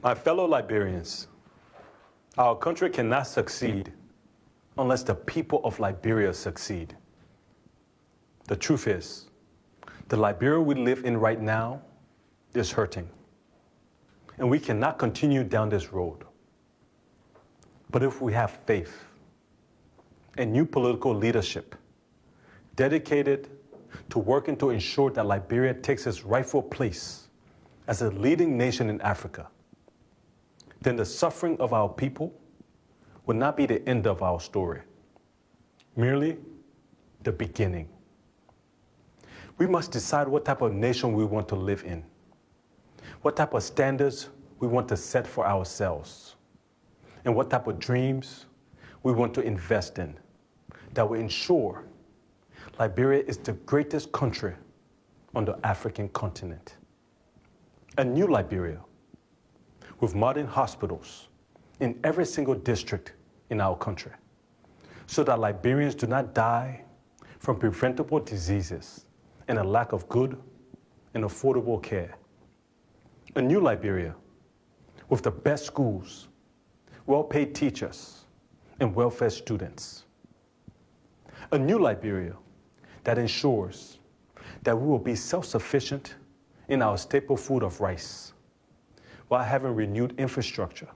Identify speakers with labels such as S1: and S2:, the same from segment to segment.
S1: My fellow Liberians, our country cannot succeed unless the people of Liberia succeed. The truth is, the Liberia we live in right now is hurting, and we cannot continue down this road. But if we have faith and new political leadership dedicated to working to ensure that Liberia takes its rightful place as a leading nation in Africa, then the suffering of our people will not be the end of our story, merely the beginning. We must decide what type of nation we want to live in, what type of standards we want to set for ourselves, and what type of dreams we want to invest in that will ensure Liberia is the greatest country on the African continent. A new Liberia with modern hospitals in every single district in our country, so that Liberians do not die from preventable diseases and a lack of good and affordable care. A new Liberia with the best schools, well-paid teachers, and well-fed students. A new Liberia that ensures that we will be self-sufficient in our staple food of rice, while having renewed infrastructure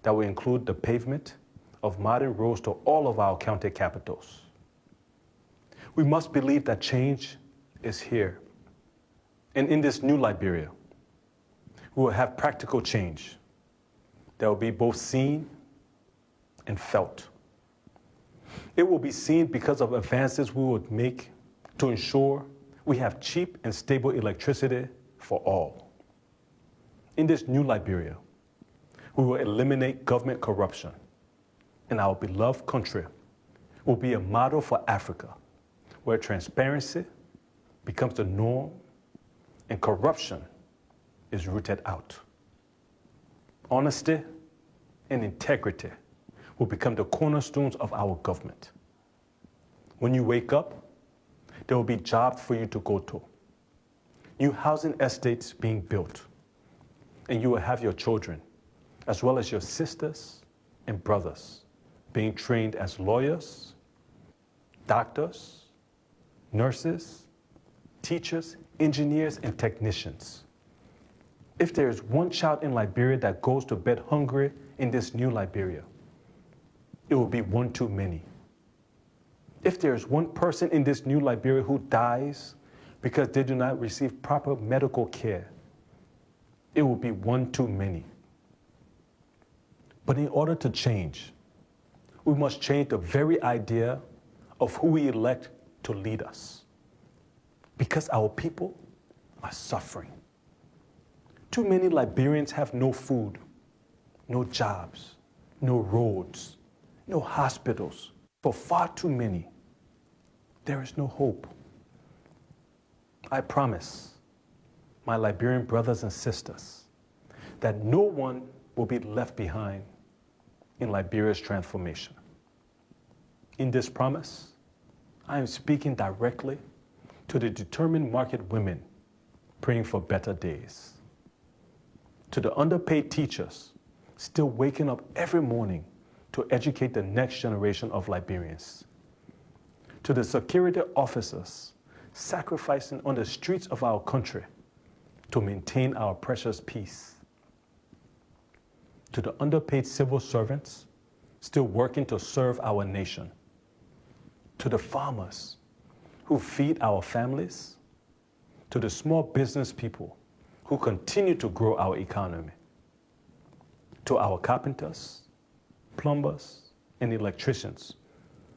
S1: that will include the pavement of modern roads to all of our county capitals. We must believe that change is here. And in this new Liberia, we will have practical change that will be both seen and felt. It will be seen because of advances we would make to ensure we have cheap and stable electricity for all. In this new Liberia, we will eliminate government corruption, and our beloved country will be a model for Africa, where transparency becomes the norm and corruption is rooted out. Honesty and integrity will become the cornerstones of our government. When you wake up, there will be jobs for you to go to, new housing estates being built, and you will have your children, as well as your sisters and brothers, being trained as lawyers, doctors, nurses, teachers, engineers, and technicians. If there is one child in Liberia that goes to bed hungry in this new Liberia, it will be one too many. If there is one person in this new Liberia who dies because they do not receive proper medical care, it will be one too many. But in order to change, we must change the very idea of who we elect to lead us, because our people are suffering. Too many Liberians have no food, no jobs, no roads, no hospitals. For far too many, there is no hope. I promise my Liberian brothers and sisters that no one will be left behind in Liberia's transformation. In this promise, I am speaking directly to the determined market women praying for better days, to the underpaid teachers still waking up every morning to educate the next generation of Liberians, to the security officers sacrificing on the streets of our country to maintain our precious peace, to the underpaid civil servants still working to serve our nation, to the farmers who feed our families, to the small business people who continue to grow our economy, to our carpenters, plumbers, and electricians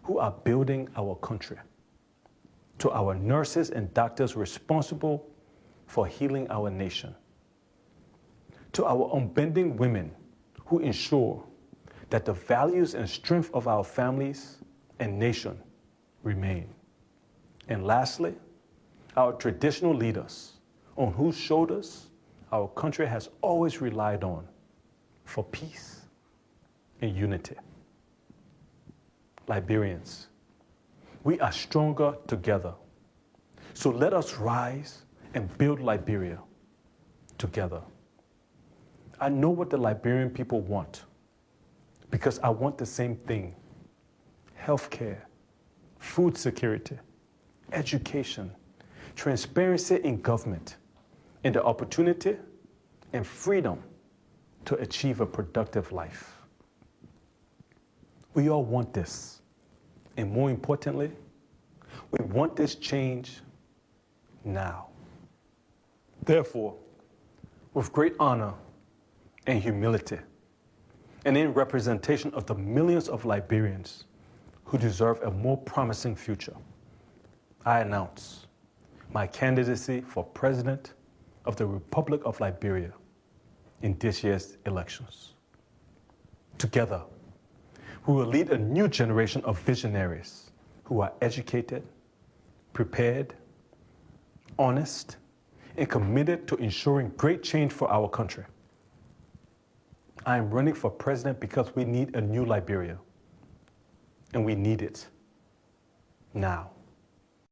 S1: who are building our country, to our nurses and doctors responsible for healing our nation, to our unbending women who ensure that the values and strength of our families and nation remain. And lastly, our traditional leaders on whose shoulders our country has always relied on for peace and unity. Liberians, we are stronger together. So let us rise and build Liberia together. I know what the Liberian people want because I want the same thing: healthcare, food security, education, transparency in government, and the opportunity and freedom to achieve a productive life. We all want this. And more importantly, we want this change now. Therefore, with great honor and humility, and in representation of the millions of Liberians who deserve a more promising future, I announce my candidacy for President of the Republic of Liberia in this year's elections. Together, we will lead a new generation of visionaries who are educated, prepared, honest, and committed to ensuring great change for our country. I am running for president because we need a new Liberia, and we need it now.